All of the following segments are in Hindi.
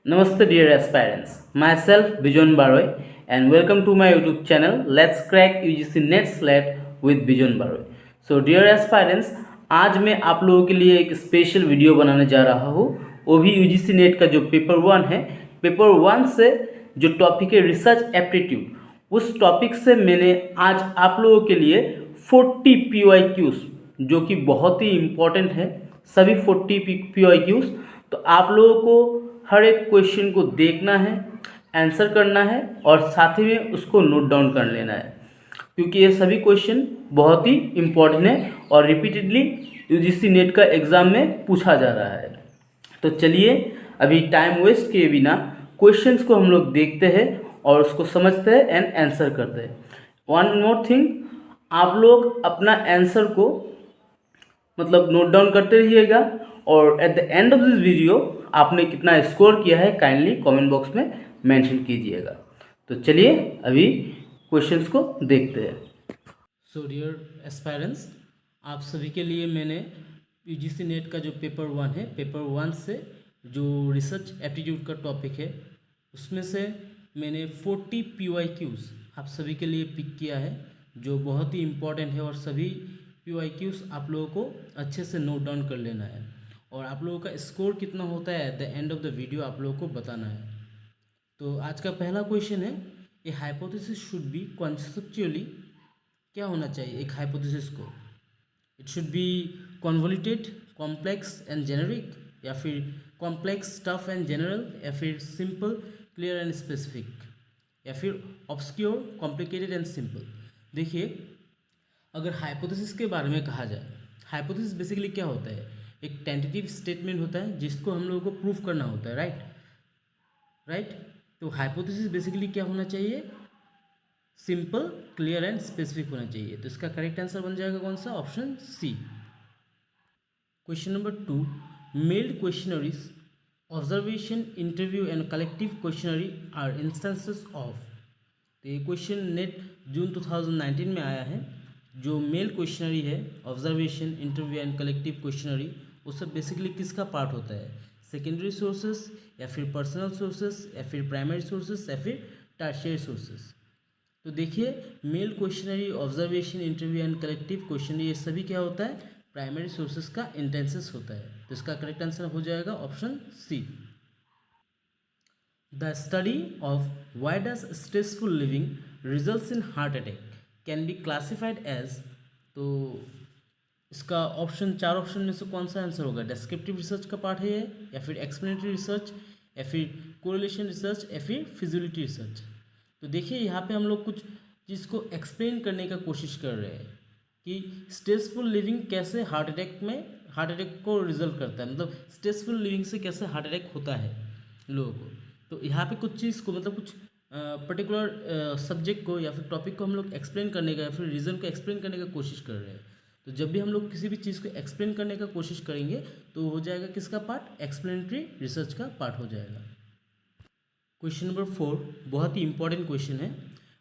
Namaste dear aspirants, myself Bijon Baroy and welcome to my YouTube channel Let's Crack UGC Net Slat with Bijon Baroy. So dear aspirants, आज मैं आप लोगों के लिए एक स्पेशल वीडियो बनाने जा रहा हूँ, वो भी यूजीसी नेट का जो पेपर 1 है, पेपर 1 से जो टॉपिक है रिसर्च एप्टीट्यूड, उस टॉपिक से मैंने आज आप लोगों के लिए 40 PYQs जो कि बहुत ही इम्पोर्टेंट है, सभी 40 PYQs। तो आप लोगों को हर एक क्वेश्चन को देखना है, आंसर करना है और साथ ही में उसको नोट डाउन कर लेना है, क्योंकि ये सभी क्वेश्चन बहुत ही इम्पोर्टेंट है और रिपीटेडली यूजीसी नेट का एग्ज़ाम में पूछा जा रहा है। तो चलिए अभी टाइम वेस्ट किए बिना क्वेश्चंस को हम लोग देखते हैं और उसको समझते हैं एंड आंसर करते हैं। वन मोर थिंग, आप लोग अपना आंसर को मतलब नोट डाउन करते रहिएगा और at the end of this video आपने कितना स्कोर किया है काइंडली कमेंट बॉक्स में मेंशन कीजिएगा। तो चलिए अभी क्वेश्चंस को देखते हैं। सो डियर एस्पायरेंट्स, आप सभी के लिए मैंने यूजीसी नेट का जो पेपर 1 है, पेपर 1 से जो रिसर्च एप्टीट्यूड का टॉपिक है उसमें से मैंने 40 PYQs आप सभी के लिए पिक किया है, जो बहुत ही इम्पोर्टेंट है और सभी PYQs आप लोगों को अच्छे से नोट डाउन कर लेना है और आप लोगों का स्कोर कितना होता है at the end of the video आप लोगों को बताना है। तो आज का पहला क्वेश्चन है, ए हाइपोथेसिस शुड बी कॉन्सेप्चुअली, क्या होना चाहिए एक हाइपोथेसिस को? It should be convoluted, complex and generic, या फिर कॉम्प्लेक्स, टफ एंड जनरल, या फिर सिंपल, क्लियर एंड स्पेसिफिक, या फिर ऑब्सक्योर, कॉम्प्लिकेटेड एंड सिंपल। देखिए, अगर हाइपोथेसिस के बारे में कहा जाए, हाइपोथेसिस बेसिकली क्या होता है? एक टेंटेटिव स्टेटमेंट होता है जिसको हम लोगों को प्रूफ करना होता है, राइट। तो हाइपोथेसिस बेसिकली क्या होना चाहिए? सिंपल, क्लियर एंड स्पेसिफिक होना चाहिए। तो इसका करेक्ट आंसर बन जाएगा कौन सा? Option C. Question number 2, mailed questionnaires, observation, interview and collective questionnaire are instances of. तो ये क्वेश्चन नेट जून 2019 में आया है। जो मेल क्वेश्चनरी है, observation, interview and collective questionnaire, वो सब बेसिकली किसका पार्ट होता है? सेकेंडरी सोर्सेस, या फिर पर्सनल सोर्सेस, या फिर प्राइमरी सोर्सेस, या फिर टर्शियरी सोर्सेस। तो देखिए, mail questionnaire, observation, interview and collective questionnaire, ये सभी क्या होता है? प्राइमरी सोर्सेस का इंटेंसेस होता है। तो इसका करेक्ट आंसर हो जाएगा option C. The study of why does stressful living results in heart attack can be classified as, तो इसका ऑप्शन, चार ऑप्शन में से कौन सा आंसर होगा? डिस्क्रिप्टिव रिसर्च का पार्ट है ये, या फिर एक्सप्लेनेटरी रिसर्च, या फिर कोरिलेशन रिसर्च, या फिर फिजिबिलिटी रिसर्च। तो देखिए, यहाँ पे हम लोग कुछ चीज़ को एक्सप्लेन करने का कोशिश कर रहे हैं कि स्ट्रेसफुल लिविंग कैसे हार्ट अटैक को रिजल्ट करता है, मतलब स्ट्रेसफुल लिविंग से कैसे हार्ट अटैक होता है लोगों को। तो यहाँ पे कुछ चीज़ को, मतलब कुछ पर्टिकुलर सब्जेक्ट को या फिर टॉपिक को हम लोग एक्सप्लेन करने का या फिर रीज़न को एक्सप्लेन करने का कोशिश कर रहे हैं। तो जब भी हम लोग किसी भी चीज़ को एक्सप्लेन करने का कोशिश करेंगे तो हो जाएगा किसका पार्ट? एक्सप्लेनेटरी रिसर्च का पार्ट हो जाएगा। क्वेश्चन नंबर 4 बहुत ही इंपॉर्टेंट क्वेश्चन है।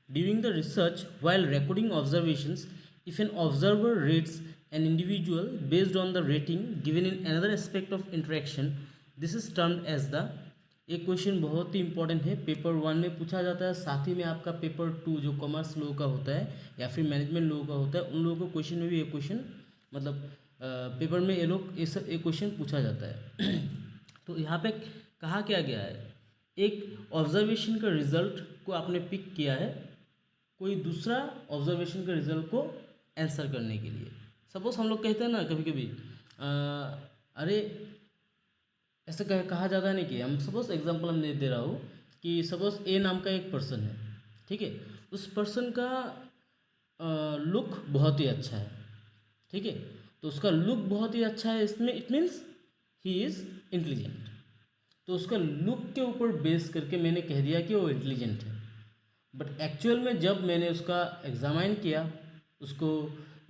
During the research while recording observations, if an observer rates an individual based on the rating given in another aspect of interaction, this is termed as the. एक क्वेश्चन बहुत ही इंपॉर्टेंट है, पेपर 1 में पूछा जाता है, साथ ही में आपका पेपर 2 जो कॉमर्स लोगों का होता है या फिर मैनेजमेंट लोगों का होता है, उन लोगों को क्वेश्चन में भी एक क्वेश्चन, मतलब पेपर में ये सब एक क्वेश्चन पूछा जाता है। तो यहाँ पे कहा क्या गया है, एक ऑब्जर्वेशन का रिजल्ट को आपने पिक किया है कोई दूसरा ऑब्जर्वेशन के रिजल्ट को आंसर करने के लिए। सपोज हम लोग कहते हैं ना कभी कभी, अरे ऐसा कहा जाता है नहीं कि, हम सपोज एग्जांपल हम दे रहा हूँ कि सपोज ए नाम का एक पर्सन है, ठीक है, उस पर्सन का लुक बहुत ही अच्छा है, ठीक है, तो उसका लुक बहुत ही अच्छा है, इसमें it means he is intelligent. तो उसका लुक के ऊपर बेस करके मैंने कह दिया कि वो इंटेलिजेंट है, बट एक्चुअल में जब मैंने उसका एग्जामाइन किया, उसको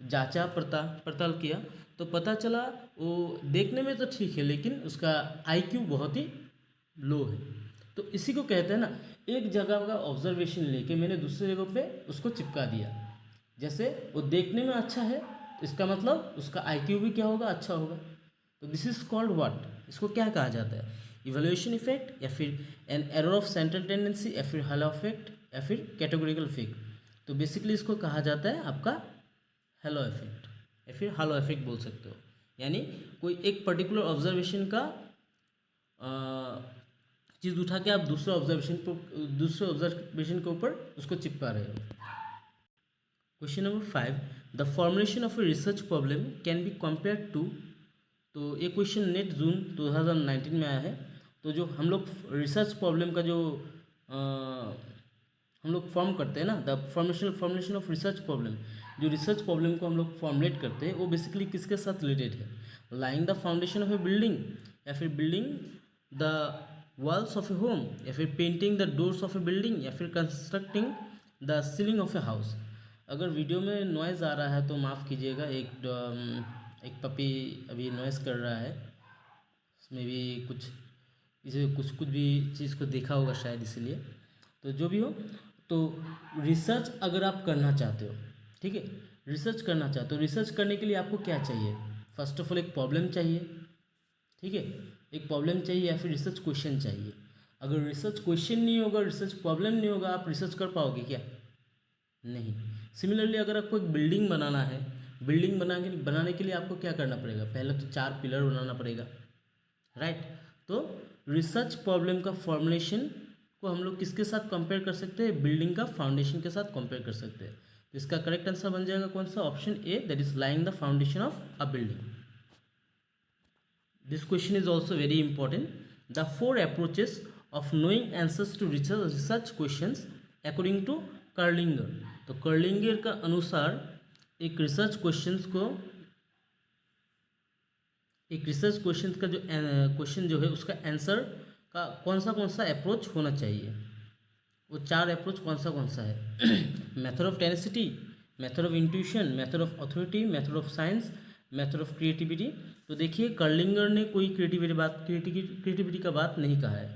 जांचा पड़ताल किया, तो पता चला वो देखने में तो ठीक है लेकिन उसका आईक्यू बहुत ही लो है। तो इसी को कहते हैं ना, एक जगह का ऑब्जर्वेशन लेके मैंने दूसरी जगह पे उसको चिपका दिया। जैसे वो देखने में अच्छा है तो इसका मतलब उसका आईक्यू भी क्या होगा? अच्छा होगा। तो दिस इज कॉल्ड व्हाट, इसको क्या कहा जाता है? इवैल्यूएशन इफेक्ट, या फिर an error of central tendency, या फिर हेलो इफेक्ट, या फिर कैटेगोरिकल इफेक्ट। तो बेसिकली इसको कहा जाता है आपका हेलो इफेक्ट या फिर हालो इफेक्ट बोल सकते हो। यानी कोई एक पर्टिकुलर ऑब्जर्वेशन का चीज़ उठा के आप दूसरे ऑब्जर्वेशन के ऊपर उसको चिपका रहे हो। Question number 5, the formulation of a research problem can be compare to. तो ये क्वेश्चन नेट जून 2019 में आया है। तो जो हम लोग रिसर्च प्रॉब्लम का जो हम लोग फॉर्म करते हैं ना, the formulation of research problem, जो रिसर्च प्रॉब्लम को हम लोग फॉर्मुलेट करते हैं वो बेसिकली किसके साथ रिलेटेड है? Lying the foundation of A building, या फिर building the walls of A home, या फिर painting the doors of A building, या फिर constructing the ceiling of a house. अगर वीडियो में नॉइज़ आ रहा है तो माफ़ कीजिएगा, एक पपी अभी नॉइज़ कर रहा है, उसमें भी कुछ भी चीज़ को देखा होगा शायद, इसीलिए। तो जो भी हो, तो रिसर्च अगर आप करना चाहते हो, ठीक है, रिसर्च करना चाहते हो, रिसर्च करने के लिए आपको क्या चाहिए? फर्स्ट ऑफ ऑल एक प्रॉब्लम चाहिए, ठीक है, एक प्रॉब्लम चाहिए या फिर रिसर्च क्वेश्चन चाहिए। अगर रिसर्च क्वेश्चन नहीं होगा, रिसर्च प्रॉब्लम नहीं होगा, आप रिसर्च कर पाओगे क्या? नहीं। सिमिलरली अगर आपको एक बिल्डिंग बनाना है, बिल्डिंग बनाने के लिए आपको क्या करना पड़ेगा? पहले तो 4 पिलर बनाना पड़ेगा, राइट। तो रिसर्च प्रॉब्लम का फॉर्मुलेशन को हम लोग किसके साथ कंपेयर कर सकते हैं? बिल्डिंग का फाउंडेशन के साथ कंपेयर कर सकते हैं। तो इसका करेक्ट आंसर बन जाएगा कौन सा? Option A, that is lying the foundation of a building. This question is also very important. The 4 approaches of knowing answers to research question according to Kerlinger. तो कर्लिंगर का अनुसार एक रिसर्च क्वेश्चन का जो क्वेश्चन जो है उसका आंसर का कौन सा अप्रोच होना चाहिए? वो 4 अप्रोच कौन सा है? Method of tenacity, method of intuition, method of authority, method of science, method of creativity. तो देखिए कर्लिंगर ने कोई क्रिएटिविटी का बात नहीं कहा है,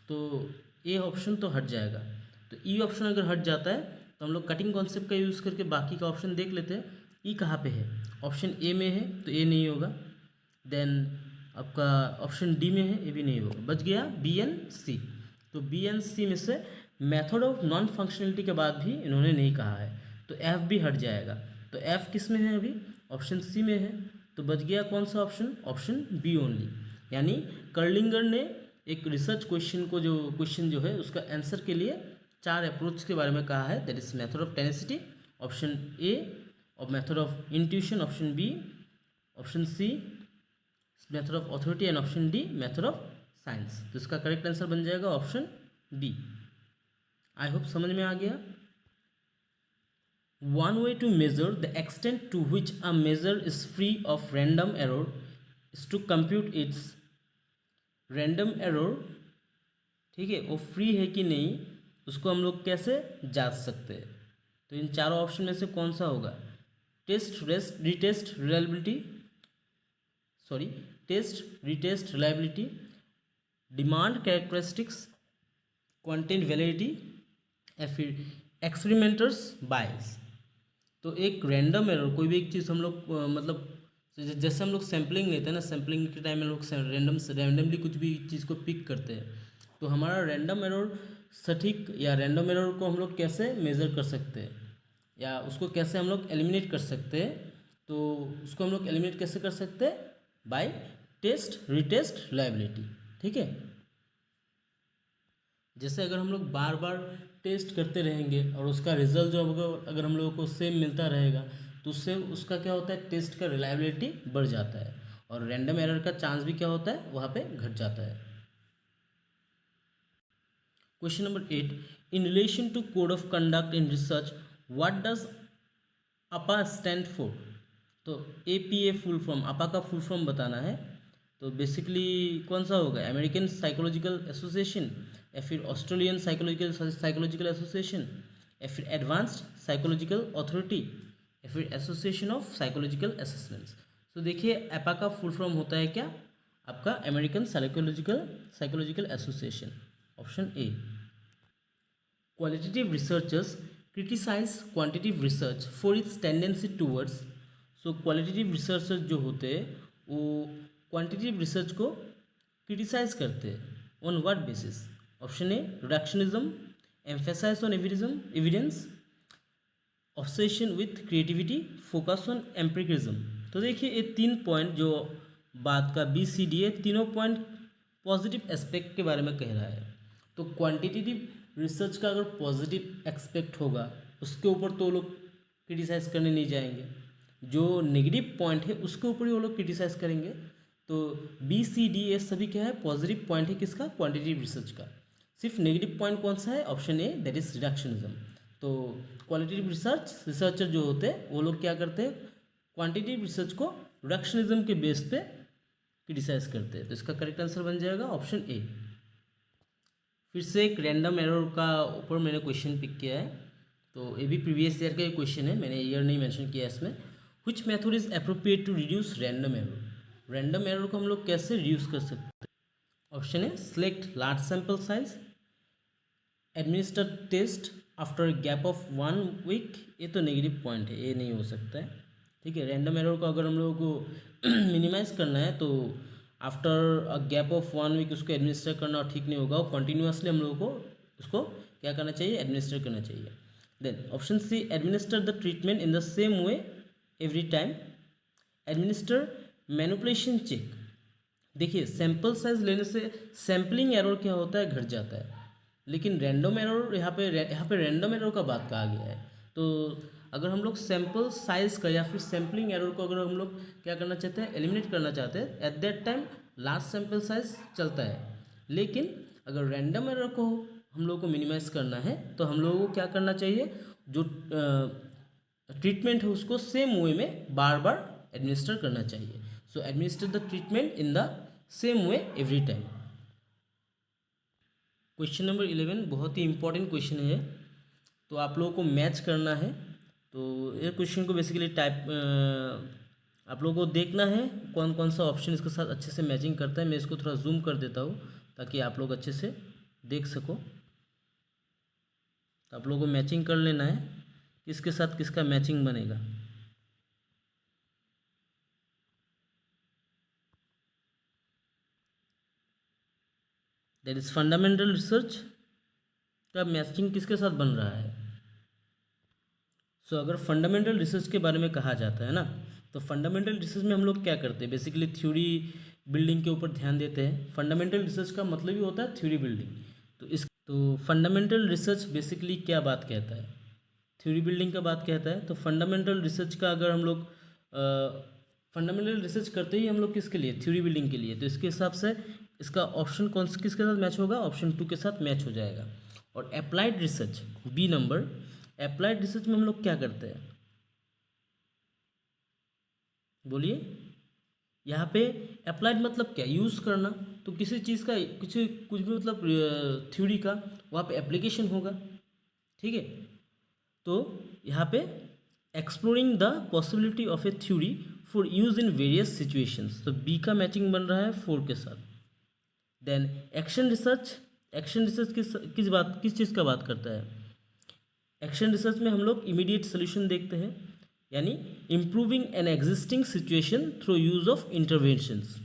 तो ए ऑप्शन तो हट जाएगा। तो ई ऑप्शन अगर हट जाता है तो हम लोग कटिंग कॉन्सेप्ट का यूज़ करके बाकी का ऑप्शन देख लेते हैं। ई कहाँ पे है? ऑप्शन ए में है, तो ए नहीं होगा। देन आपका ऑप्शन डी में है, ये भी नहीं होगा। बच गया बी एन सी। तो बी एन सी में से मेथड ऑफ नॉन फंक्शनलिटी के बाद भी इन्होंने नहीं कहा है, तो एफ भी हट जाएगा। तो एफ किस में है? अभी ऑप्शन सी में है। तो बच गया कौन सा ऑप्शन? Option B only. यानी कर्लिंगर ने एक रिसर्च क्वेश्चन जो है उसका आंसर के लिए 4 अप्रोच के बारे में कहा है, that is method of tenacity, option A, और method of intuition, option B, option C method of authority, and option D method of science. तो इसका करेक्ट आंसर बन जाएगा ऑप्शन डी। आई होप समझ में आ गया। One way to measure the extent to which a measure is free of random error is to compute its random error, ठीक है, वो फ्री है कि नहीं उसको हम लोग कैसे जांच सकते हैं? तो इन चारों ऑप्शन में से कौन सा होगा? Test, retest, reliability, demand characteristics, content validity, या फिर एक्सपेरिमेंटर्स बायस। तो एक रैंडम एरर, कोई भी एक चीज़ हम लोग मतलब जैसे हम लोग सैम्पलिंग लेते हैं ना, सैम्पलिंग के टाइम में लोग रैंडमली कुछ भी चीज़ को पिक करते हैं, तो हमारा रैंडम एरर सटीक या रैंडम एरर को हम लोग कैसे मेज़र कर सकते हैं या उसको कैसे हम लोग एलिमिनेट कर सकते हैं? तो उसको हम लोग एलिमिनेट कैसे कर सकते हैं? बाय टेस्ट, रीटेस्ट, रिलायबिलिटी, ठीक है। जैसे अगर हम लोग बार बार टेस्ट करते रहेंगे और उसका रिजल्ट जो अगर हम लोगों को सेम मिलता रहेगा तो उससे उसका क्या होता है? टेस्ट का रिलायबिलिटी बढ़ जाता है और रैंडम एरर का चांस भी क्या होता है? वहाँ पे घट जाता है। Question number 8, in relation to code of conduct in research what does APA stand for? तो APA फुल फॉर्म, अपा का फुल फॉर्म बताना है। तो बेसिकली कौन सा होगा? अमेरिकन साइकोलॉजिकल एसोसिएशन, या फिर ऑस्ट्रेलियन साइकोलॉजिकल एसोसिएशन, या फिर एडवांस्ड साइकोलॉजिकल अथॉरिटी, या फिर एसोसिएशन ऑफ साइकोलॉजिकल असेसमेंट्स। तो देखिए एपा का फुल फॉर्म होता है क्या? आपका American Psychological Association, option A. Qualitative researchers criticize quantitative research for its tendency towards. So qualitative researchers जो होते हैं वो क्वांटिटेटिव रिसर्च को क्रिटिसाइज करते हैं on what basis? Option A reductionism, emphasise on evidence, obsession with creativity, focus on empiricism. तो देखिए ये 3 पॉइंट जो बात का BCD है, तीनों पॉइंट पॉजिटिव एस्पेक्ट के बारे में कह रहा है। तो क्वांटिटेटिव रिसर्च का अगर पॉजिटिव एस्पेक्ट होगा उसके ऊपर तो लोग क्रिटिसाइज़ करने नहीं जाएंगे, जो नेगेटिव पॉइंट है उसके ऊपर ही वो लोग क्रिटिसाइज़ करेंगे। तो BCD ये सभी क्या है, पॉजिटिव पॉइंट है किसका, क्वांटिटेटिव रिसर्च का। सिर्फ नेगेटिव पॉइंट कौन सा है, option A that is reductionism. तो क्वालिटेटिव रिसर्चर जो होते हैं वो लोग क्या करते हैं, क्वांटिटेटिव रिसर्च को रिडक्शनिज्म के बेस पे क्रिटिसाइज करते हैं। तो इसका करेक्ट आंसर बन जाएगा ऑप्शन ए। फिर से एक रैंडम एरर का ऊपर मैंने क्वेश्चन पिक किया है, तो ये भी प्रीवियस ईयर का ही क्वेश्चन है, मैंने ईयर नहीं मेंशन किया इसमें। Which method is appropriate to reduce random error? Random error को हम लोग कैसे रिड्यूस कर सकते हैं? ऑप्शन है select large sample size, administer test after gap of 1 week. ये तो नेगेटिव पॉइंट है, ये नहीं हो सकता है। ठीक है, रैंडम एरर को अगर हम लोगों को मिनिमाइज करना है तो after a gap of 1 week उसको एडमिनिस्टर करना ठीक नहीं होगा, कंटिन्यूसली हम लोगों को उसको क्या करना चाहिए, एडमिनिस्टर करना चाहिए। Then option C administer the treatment in the same way every time, administer manipulation check. देखिए सैंपल साइज लेने से सैम्पलिंग एरर क्या होता है, घट जाता है, लेकिन रैंडम एरर यहाँ पे रैंडम एरर का बात कहा गया है। तो अगर हम लोग सैंपल साइज का या फिर सैम्पलिंग एरर को अगर हम लोग क्या करना चाहते हैं, एलिमिनेट करना चाहते हैं, at that time large sample size चलता है। लेकिन अगर रैंडम एरर को हम लोग को मिनिमाइज करना है तो हम लोगों को क्या करना चाहिए, जो ट्रीटमेंट है उसको सेम वे में बार बार एडमिनिस्टर करना चाहिए। So administer the treatment in the same way every time. Question number 11 बहुत ही इंपॉर्टेंट क्वेश्चन है, तो आप लोगों को मैच करना है। तो ये क्वेश्चन को बेसिकली आप लोगों को देखना है कौन कौन सा ऑप्शन इसके साथ अच्छे से मैचिंग करता है। मैं इसको थोड़ा जूम कर देता हूँ ताकि आप लोग अच्छे से देख सको। तो आप लोगों को मैचिंग कर लेना है किसके साथ किसका मैचिंग बनेगा। दैट इज फंडामेंटल रिसर्च का मैचिंग किसके साथ बन रहा है। सो अगर फंडामेंटल रिसर्च के बारे में कहा जाता है ना, तो फंडामेंटल रिसर्च में हम लोग क्या करते हैं, बेसिकली थ्योरी बिल्डिंग के ऊपर ध्यान देते हैं। फंडामेंटल रिसर्च का मतलब ही होता है थ्योरी बिल्डिंग। तो फंडामेंटल रिसर्च बेसिकली क्या बात कहता है, थ्योरी बिल्डिंग का बात कहता है। तो फंडामेंटल रिसर्च का अगर हम लोग फंडामेंटल रिसर्च करते ही हम लोग किसके लिए, थ्योरी बिल्डिंग के लिए। तो इसके हिसाब से इसका ऑप्शन कौन सा किसके साथ मैच होगा, ऑप्शन 2 के साथ मैच हो जाएगा। और applied research B number, applied research में हम लोग क्या करते हैं, बोलिए। यहाँ पे अप्लाइड मतलब क्या, यूज़ करना। तो किसी चीज़ का कुछ भी मतलब थ्योरी का वहाँ पे एप्लीकेशन होगा। ठीक है, तो यहाँ पे exploring the possibility of a theory for use in various situations. तो बी का मैचिंग बन रहा है 4 के साथ। Then action research, action research किस चीज़ का बात करता है। एक्शन रिसर्च में हम लोग इमीडिएट सोल्यूशन देखते हैं, यानी improving an existing situation through use of interventions.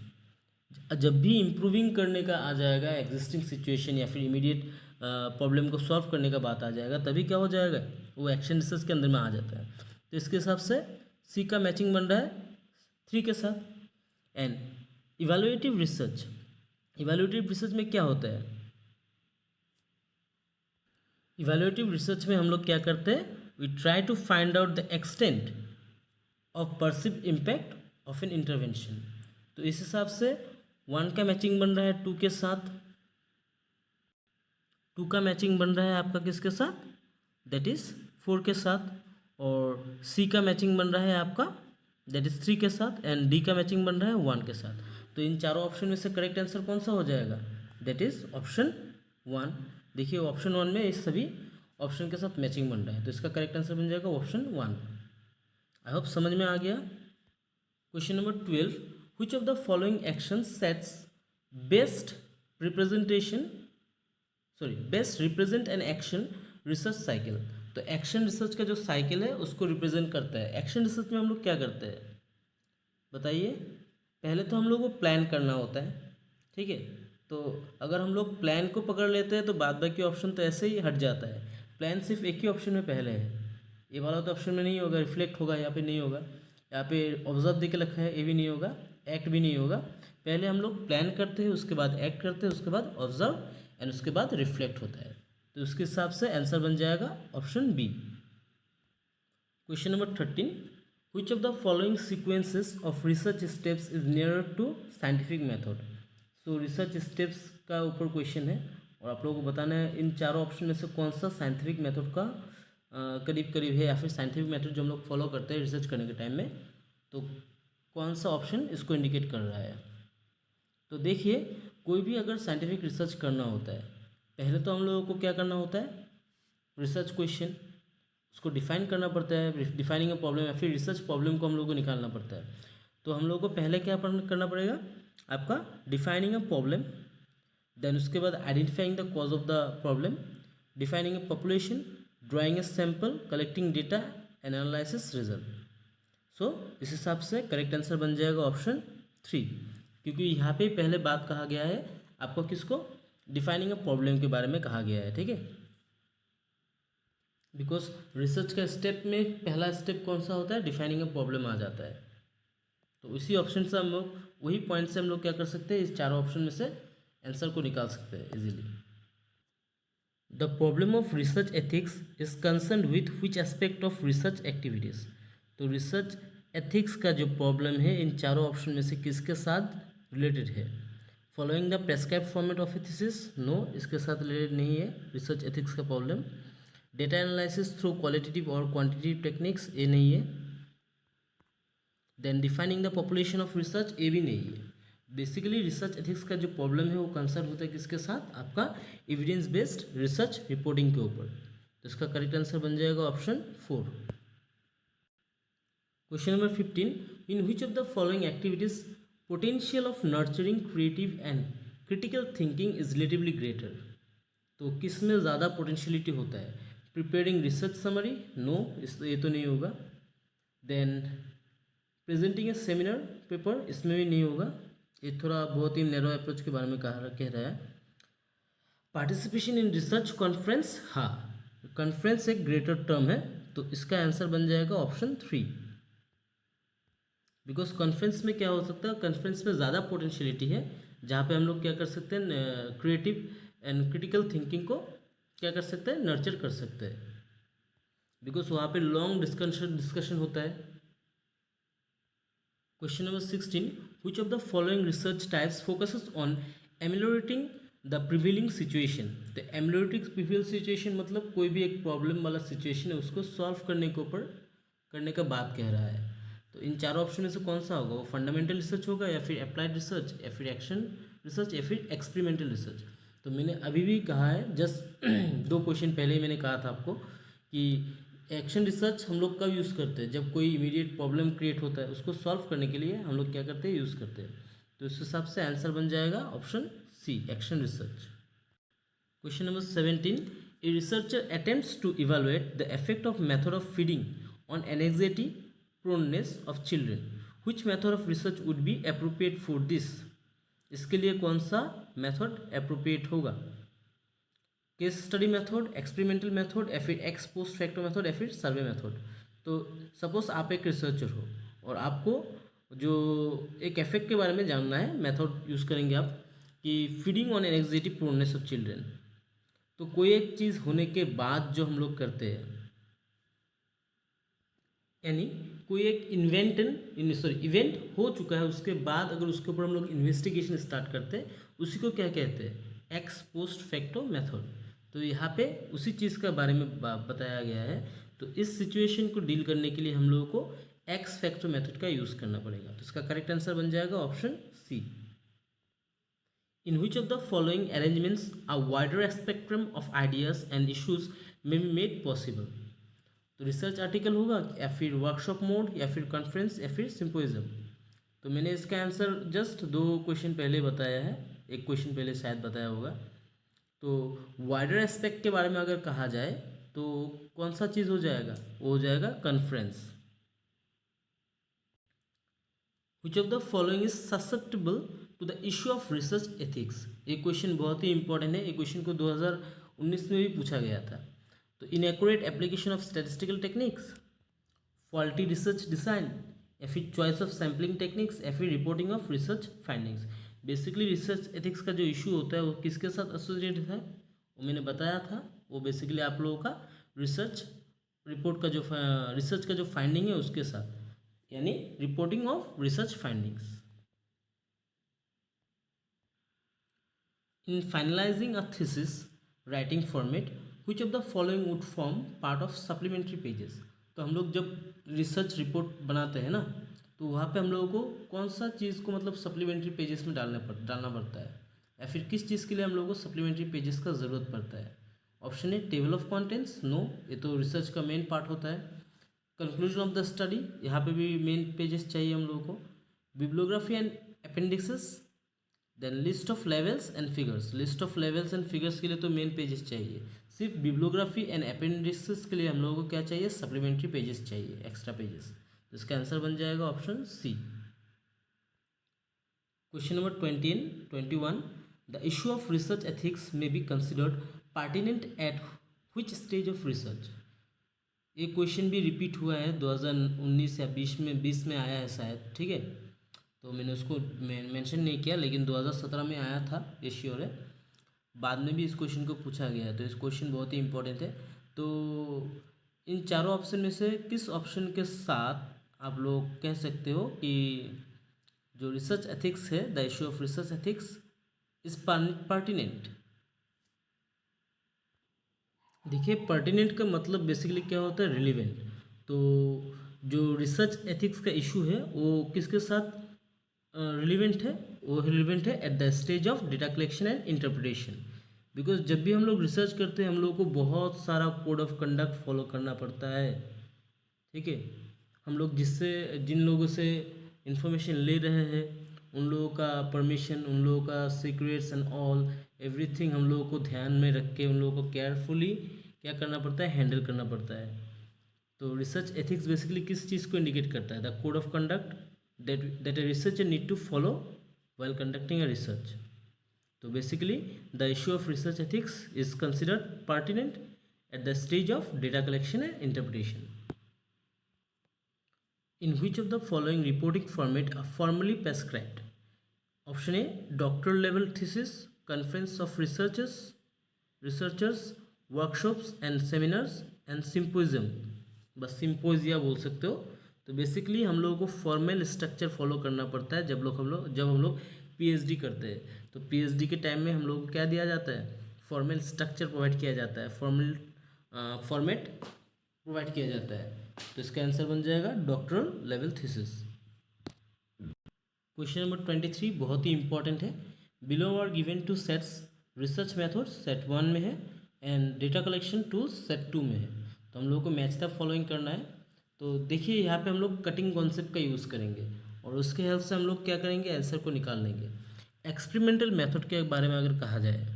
जब भी इम्प्रूविंग करने का आ जाएगा एग्जिस्टिंग सिचुएशन या फिर इमीडिएट प्रॉब्लम को सॉल्व करने का बात आ जाएगा, तभी क्या हो जाएगा, वो एक्शन रिसर्च के अंदर में आ जाता है। तो इसके हिसाब से सी का मैचिंग बन रहा है 3 के साथ। And evaluative research, evaluative research में क्या होता है, इवैल्यूएटिव रिसर्च में हम लोग क्या करते हैं, we try to find out the extent of perceive impact of an intervention. तो इस हिसाब से 1 का मैचिंग बन रहा है 2 के साथ, 2 का मैचिंग बन रहा है आपका किसके साथ, दैट इज 4 के साथ। और सी का मैचिंग बन रहा है आपका दैट इज 3 के साथ। एंड डी का मैचिंग बन रहा है 1 के साथ। तो इन चारों ऑप्शन में से करेक्ट आंसर कौन सा हो जाएगा, दैट इज ऑप्शन 1। देखिए ऑप्शन 1 में इस सभी ऑप्शन के साथ मैचिंग बन रहा है, तो इसका करेक्ट आंसर बन जाएगा ऑप्शन 1। आई होप समझ में आ गया। Question number 12, which of the following action sets best best represent an action research cycle. तो एक्शन रिसर्च का जो साइकिल है उसको रिप्रेजेंट करता है। एक्शन रिसर्च में हम लोग क्या करते हैं बताइए। पहले तो हम लोग को प्लान करना होता है, ठीक है। तो अगर हम लोग प्लान को पकड़ लेते हैं तो बाद बाकी ऑप्शन तो ऐसे ही हट जाता है। प्लान सिर्फ एक ही ऑप्शन में पहले है, ये वाला तो ऑप्शन में नहीं होगा, रिफ्लेक्ट होगा यहाँ पे नहीं होगा, यहाँ पे ऑब्जर्व दे के लिखा है ये भी नहीं होगा, एक्ट भी नहीं होगा। पहले हम लोग प्लान करते हैं, उसके बाद एक्ट करते हैं, उसके बाद ऑब्जर्व एंड उसके बाद रिफ्लेक्ट होता है। तो उसके हिसाब से आंसर बन जाएगा option B. Question number 13, which of the following sequences of research steps is nearer to scientific method? So research steps का ऊपर क्वेश्चन है और आप लोगों को बताना है इन चारों ऑप्शन में से कौन सा साइंटिफिक मेथड का करीब करीब है, या फिर साइंटिफिक मेथड जो हम लोग फॉलो करते हैं रिसर्च करने के टाइम में, तो कौन सा ऑप्शन इसको इंडिकेट कर रहा है। तो देखिए, कोई भी अगर साइंटिफिक रिसर्च करना होता है, पहले तो हम लोगों को क्या करना होता है, रिसर्च क्वेश्चन उसको डिफाइन करना पड़ता है, डिफाइनिंग अ प्रॉब्लम, या फिर रिसर्च प्रॉब्लम को हम लोग को निकालना पड़ता है। तो हम लोग को पहले क्या करना पड़ेगा, आपका डिफाइनिंग अ प्रॉब्लम, देन उसके बाद identifying the cause of the problem, defining a population, drawing a sample, collecting data and analysis result. So इस हिसाब से करेक्ट आंसर बन जाएगा ऑप्शन 3, क्योंकि यहाँ पे पहले बात कहा गया है आपको किसको, डिफाइनिंग अ प्रॉब्लम के बारे में कहा गया है, ठीक है। बिकॉज रिसर्च का स्टेप में पहला स्टेप कौन सा होता है, डिफाइनिंग अ प्रॉब्लम आ जाता है। तो इसी ऑप्शन से हम लोग, वही पॉइंट से हम लोग क्या कर सकते हैं, इस चारों ऑप्शन में से आंसर को निकाल सकते हैं easily. The problem of research ethics is concern with which aspect of research activities. तो रिसर्च एथिक्स का जो प्रॉब्लम है इन चारों ऑप्शन में से किसके साथ रिलेटेड है। Following the prescribe format of a thesis, no, इसके साथ रिलेटेड नहीं है रिसर्च एथिक्स का problem. Data analysis through qualitative और क्वांटिटेटिव टेक्निक्स, ये नहीं है। Then defining the population of research, ये भी नहीं है। बेसिकली रिसर्च एथिक्स का जो प्रॉब्लम है वो कंसर्न होता है किसके साथ, आपका एविडेंस बेस्ड रिसर्च रिपोर्टिंग के ऊपर। तो इसका करेक्ट आंसर बन जाएगा option 4। Question number 15, in which of the following activities potential of nurturing creative and critical thinking is relatively greater. तो किस में ज़्यादा पोटेंशियलिटी होता है, प्रिपेयरिंग रिसर्च समरी, नो, इस ये तो नहीं होगा। देन प्रेजेंटिंग ए सेमिनार पेपर, इसमें भी नहीं होगा, ये थोड़ा बहुत ही नैरो अप्रोच के बारे में कह रहा है। पार्टिसिपेशन इन रिसर्च कॉन्फ्रेंस, हाँ, कॉन्फ्रेंस एक ग्रेटर टर्म है, तो इसका आंसर बन जाएगा ऑप्शन 3। बिकॉज कॉन्फ्रेंस में क्या हो सकता है, कॉन्फ्रेंस में ज़्यादा पोटेंशियलिटी है, जहाँ पे हम लोग क्या कर सकते हैं, क्रिएटिव एंड क्रिटिकल थिंकिंग को क्या कर सकते हैं, नर्चर कर सकते हैं। बिकॉज वहाँ पे लॉन्ग डिस्कशन होता है। Question number 16, which of the following research types focuses on ameliorating the prevailing situation। तो ameliorating prevailing situation मतलब कोई भी एक प्रॉब्लम वाला सिचुएशन है उसको सॉल्व करने के ऊपर करने का बात कह रहा है। तो इन चारों ऑप्शन में से कौन सा होगा, वो फंडामेंटल रिसर्च होगा, या फिर अप्लाइड रिसर्च, या फिर एक्शन रिसर्च, या फिर एक्सपेरिमेंटल रिसर्च। तो मैंने अभी भी कहा है, जस्ट 2 क्वेश्चन पहले ही मैंने कहा था आपको कि एक्शन रिसर्च हम लोग कब यूज़ करते हैं, जब कोई इमीडिएट प्रॉब्लम क्रिएट होता है उसको सॉल्व करने के लिए हम लोग क्या करते हैं, यूज़ करते हैं। तो इस हिसाब से आंसर बन जाएगा option C, action research. Question number 17, a researcher attempts to evaluate the effect of method of feeding on anxiety proneness of children, which method of research would be appropriate for this. इसके लिए कौन सा मेथड एप्रोप्रिएट होगा, case study method, experimental method, या फिर एक्स पोस्ट फैक्टर मेथड, या फिर सर्वे मेथड। तो सपोज आप एक रिसर्चर हो और आपको जो एक इफेक्ट के बारे में जानना है, मेथड यूज़ करेंगे आप कि feeding on anxiety proneness of children. तो कोई एक चीज़ होने के बाद जो हम लोग करते हैं, यानी कोई एक इवेंट हो चुका है, उसके बाद अगर उसके ऊपर हम लोग इन्वेस्टिगेशन स्टार्ट करते हैं, उसी को क्या कहते हैं, एक्स पोस्ट फैक्टो मेथड। तो यहाँ पे उसी चीज़ का बारे में बताया गया है। तो इस सिचुएशन को डील करने के लिए हम लोगों को एक्स फैक्टो मेथड का यूज़ करना पड़ेगा। तो इसका करेक्ट आंसर बन जाएगा option C. In which of the following arrangements a wider spectrum of ideas and issues may be made possible. तो रिसर्च आर्टिकल होगा, या फिर वर्कशॉप मोड, या फिर कॉन्फ्रेंस, या फिर सिंपोजियम। तो मैंने इसका आंसर जस्ट 2 क्वेश्चन पहले बताया है, एक क्वेश्चन पहले शायद बताया होगा। तो वाइडर एस्पेक्ट के बारे में अगर कहा जाए तो कौन सा चीज़ हो जाएगा, वो हो जाएगा conference. Which of the following is susceptible to the issue of research ethics. ये क्वेश्चन बहुत ही इंपॉर्टेंट है, ये क्वेश्चन को 2019 में भी पूछा गया था। तो inaccurate application of statistical techniques, faulty research design, या फिर चॉइस ऑफ सैम्पलिंग टेक्निक्स, या फिर reporting of research findings. Basically research ethics का जो इशू होता है वो किसके साथ एसोसिएटेड है, वो मैंने बताया था। वो बेसिकली आप लोगों का रिसर्च रिपोर्ट का जो रिसर्च का जो फाइंडिंग है उसके साथ, यानी reporting of research findings. In finalizing a thesis writing format, which of the following would form part of supplementary pages? तो हम लोग जब रिसर्च रिपोर्ट बनाते हैं ना, तो वहाँ पे हम लोगों को कौन सा चीज़ को मतलब सप्लीमेंट्री पेजेस में डालना पड़ता है, या फिर किस चीज़ के लिए हम लोगों को सप्लीमेंट्री पेजेस का ज़रूरत पड़ता है? Option A table of contents, no, ये तो रिसर्च का मेन पार्ट होता है। कंक्लूजन ऑफ द स्टडी, यहाँ पे भी मेन पेजेस चाहिए हम लोगों को। Bibliography and appendices, then list of levels and figures. List of levels and figures के लिए तो मेन पेजेस चाहिए। सिर्फ बिब्लियोग्राफी एंड अपेंडिक्सेस के लिए हम लोगों को क्या चाहिए, सप्लीमेंट्री पेजेस चाहिए, एक्स्ट्रा पेजेस। तो इसका आंसर बन जाएगा option C. Question number 21, the issue of research ethics में be considered pertinent at which stage of research. ये क्वेश्चन भी रिपीट हुआ है 2019 या 20 में आया है शायद, ठीक है। तो मैंने उसको मेंशन नहीं किया, लेकिन 2017 में आया था, ये श्योर है। बाद में भी इस क्वेश्चन को पूछा गया है, तो इस क्वेश्चन बहुत ही इंपॉर्टेंट है। तो इन चारों ऑप्शन में से किस ऑप्शन के साथ आप लोग कह सकते हो कि जो रिसर्च एथिक्स है, the issue of research ethics is pertinent? देखिए, पर्टिनेंट का मतलब बेसिकली क्या होता है, रिलीवेंट। तो जो रिसर्च एथिक्स का इशू है वो किसके साथ रिलीवेंट है? वो रिलीवेंट है at the stage of data collection and interpretation. Because जब भी हम लोग रिसर्च करते हैं हम लोग को बहुत सारा कोड ऑफ कंडक्ट फॉलो करना पड़ता है, ठीक है। हम लोग जिन लोगों से इंफॉर्मेशन ले रहे हैं उन लोगों का परमिशन, उन लोगों का सीक्रेट्स एंड ऑल एवरीथिंग हम लोगों को ध्यान में रख के उन लोगों को केयरफुली क्या करना पड़ता है, हैंडल करना पड़ता है। तो रिसर्च एथिक्स बेसिकली किस चीज़ को इंडिकेट करता है? The code of conduct that a researcher need to follow while conducting a research. So basically the issue of research ethics is considered pertinent at the stage of data collection and interpretation. In which of the following reporting format are formally prescribed? Option A doctoral level thesis, conference of researchers, workshops and seminars and symposium. बस सिम्पोजिया बोल सकते हो। तो बेसिकली हम लोगों को फॉर्मल स्ट्रक्चर फॉलो करना पड़ता है जब हम लोग पीएचडी करते हैं। तो पीएचडी के टाइम में हम लोगों को क्या दिया जाता है, फॉर्मल स्ट्रक्चर प्रोवाइड किया जाता है, फॉर्मल फॉर्मेट प्रोवाइड किया जाता है। तो इसका आंसर बन जाएगा doctoral level thesis. Question number 23 बहुत ही इंपॉर्टेंट है। Below are given two sets research methods set 1 में है and data collection tools set 2 में है। तो हम लोगों को मैच द फॉलोइंग करना है। तो देखिए यहाँ पे हम लोग कटिंग कॉन्सेप्ट का यूज़ करेंगे और उसके हेल्प से हम लोग क्या करेंगे, आंसर को निकाल लेंगे। एक्सपेरिमेंटल मेथड के बारे में अगर कहा जाए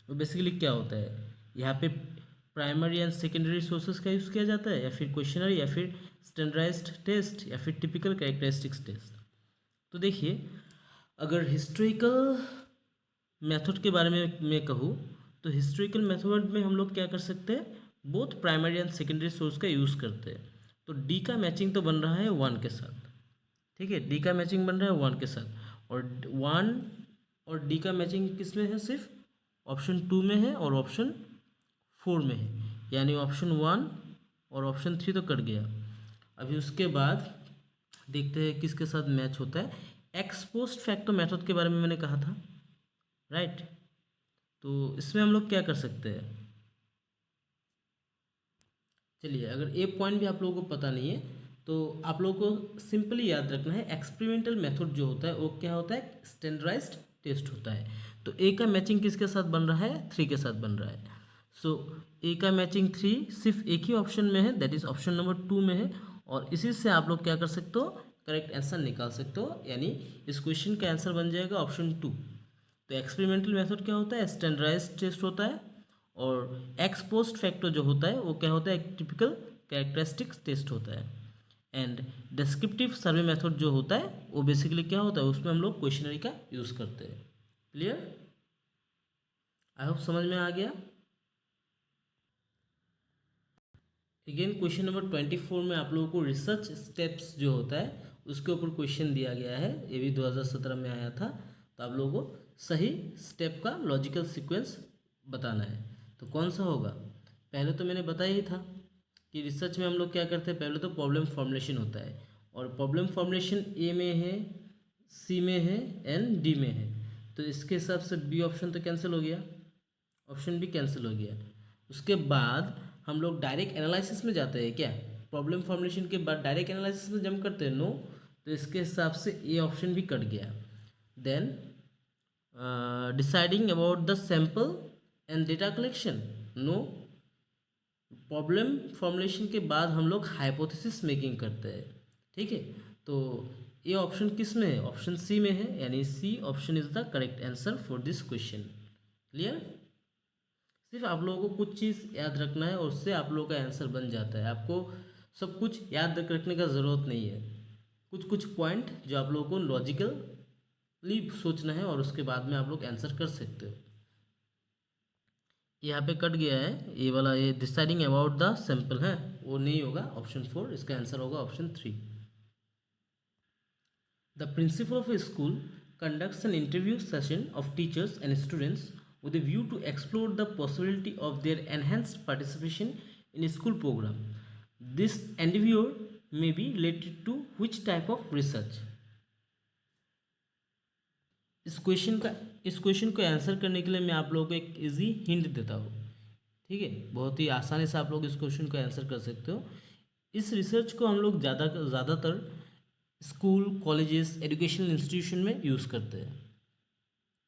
तो बेसिकली क्या होता है, यहाँ पे प्राइमरी एंड सेकेंडरी सोर्सेज का यूज़ किया जाता है, या फिर क्वेश्चनरी, या फिर स्टैंडर्डाइज्ड टेस्ट, या फिर टिपिकल कैरेक्टरिस्टिक्स टेस्ट। तो देखिए, अगर हिस्टोरिकल मेथड के बारे में मैं कहूँ तो हिस्टोरिकल मेथड में हम लोग क्या कर सकते हैं, both primary and secondary source का यूज़ करते हैं। तो डी का मैचिंग तो बन रहा है 1 के साथ, ठीक है, डी का मैचिंग बन रहा है 1 के साथ, और 1 और डी का मैचिंग किस में है, सिर्फ ऑप्शन 2 में है और ऑप्शन 4 में है, यानी ऑप्शन 1 और ऑप्शन 3 तो कट गया। अभी उसके बाद देखते हैं किसके साथ मैच होता है। एक्स पोस्ट फैक्टो मेथड के बारे में मैंने कहा था, राइट। तो इसमें हम लोग क्या कर सकते हैं, चलिए, अगर ए पॉइंट भी आप लोगों को पता नहीं है तो आप लोगों को सिंपली याद रखना है, एक्सपेरिमेंटल मेथड जो होता है वो क्या होता है, स्टैंडर्डाइज्ड टेस्ट होता है। तो ए का मैचिंग किसके साथ बन रहा है, 3 के साथ बन रहा है। सो ए का मैचिंग 3 सिर्फ एक ही ऑप्शन में है, दैट इज ऑप्शन नंबर 2 में है, और इसी से आप लोग क्या कर सकते हो, करेक्ट आंसर निकाल सकते हो, यानी इस क्वेश्चन का आंसर बन जाएगा ऑप्शन 2। तो एक्सपेरिमेंटल मेथड क्या होता है, स्टैंडर्डाइज्ड टेस्ट होता है, और एक्स पोस्ट फैक्टो जो होता है वो क्या होता है, एक टिपिकल कैरेक्टरिस्टिक्स टेस्ट होता है। एंड डिस्क्रिप्टिव सर्वे मेथड जो होता है वो बेसिकली क्या होता है, उसमें हम लोग क्वेश्चनरी का यूज़ करते हैं। क्लियर? आई होप समझ में आ गया। अगेन क्वेश्चन नंबर 24 में आप लोगों को रिसर्च स्टेप्स जो होता है उसके ऊपर क्वेश्चन दिया गया है। ये भी 2017 में आया था। तो आप लोगों को सही स्टेप का लॉजिकल सीक्वेंस बताना है। तो कौन सा होगा? पहले तो मैंने बताया ही था कि रिसर्च में हम लोग क्या करते हैं, पहले तो प्रॉब्लम फॉर्मुलेशन होता है, और प्रॉब्लम फॉर्मुलेशन ए में है, सी में है एंड डी में है। तो इसके हिसाब से बी ऑप्शन तो कैंसिल हो गया, ऑप्शन बी कैंसिल हो गया। उसके बाद हम लोग डायरेक्ट एनालिसिस में जाते हैं क्या? प्रॉब्लम फॉर्मुलेशन के बाद डायरेक्ट एनालिसिस में जंप करते हैं? नो। तो इसके हिसाब से ए ऑप्शन भी कट गया। Then deciding about the sample and data collection, no. Problem formulation के बाद हम लोग हाइपोथेसिस मेकिंग करते हैं, ठीक है। तो ये ऑप्शन किस में है? ऑप्शन सी में है, यानी C option is the correct answer for this question. Clear? सिर्फ आप लोगों को कुछ चीज़ याद रखना है और उससे आप लोगों का आंसर बन जाता है। आपको सब कुछ याद रखने का ज़रूरत नहीं है। कुछ कुछ पॉइंट जो आप लोगों को लॉजिकली सोचना है और उसके बाद में आप लोग आंसर कर सकते हो। यहाँ पे कट गया है ये वाला, ये डिसाइडिंग अबाउट द सैंपल है, वो नहीं होगा ऑप्शन 4, इसका आंसर होगा option 3। The principal of a school conducts an interview session of teachers and students with a view to explore the possibility of their enhanced participation in a school program. This endeavor may be related to which type of research? इस क्वेश्चन को आंसर करने के लिए मैं आप लोगों को एक इजी हिंट देता हूँ, ठीक है। बहुत ही आसानी से आप लोग इस क्वेश्चन को आंसर कर सकते हो। इस रिसर्च को हम लोग ज़्यादातर स्कूल, कॉलेजेस, एजुकेशनल इंस्टीट्यूशन में यूज़ करते हैं।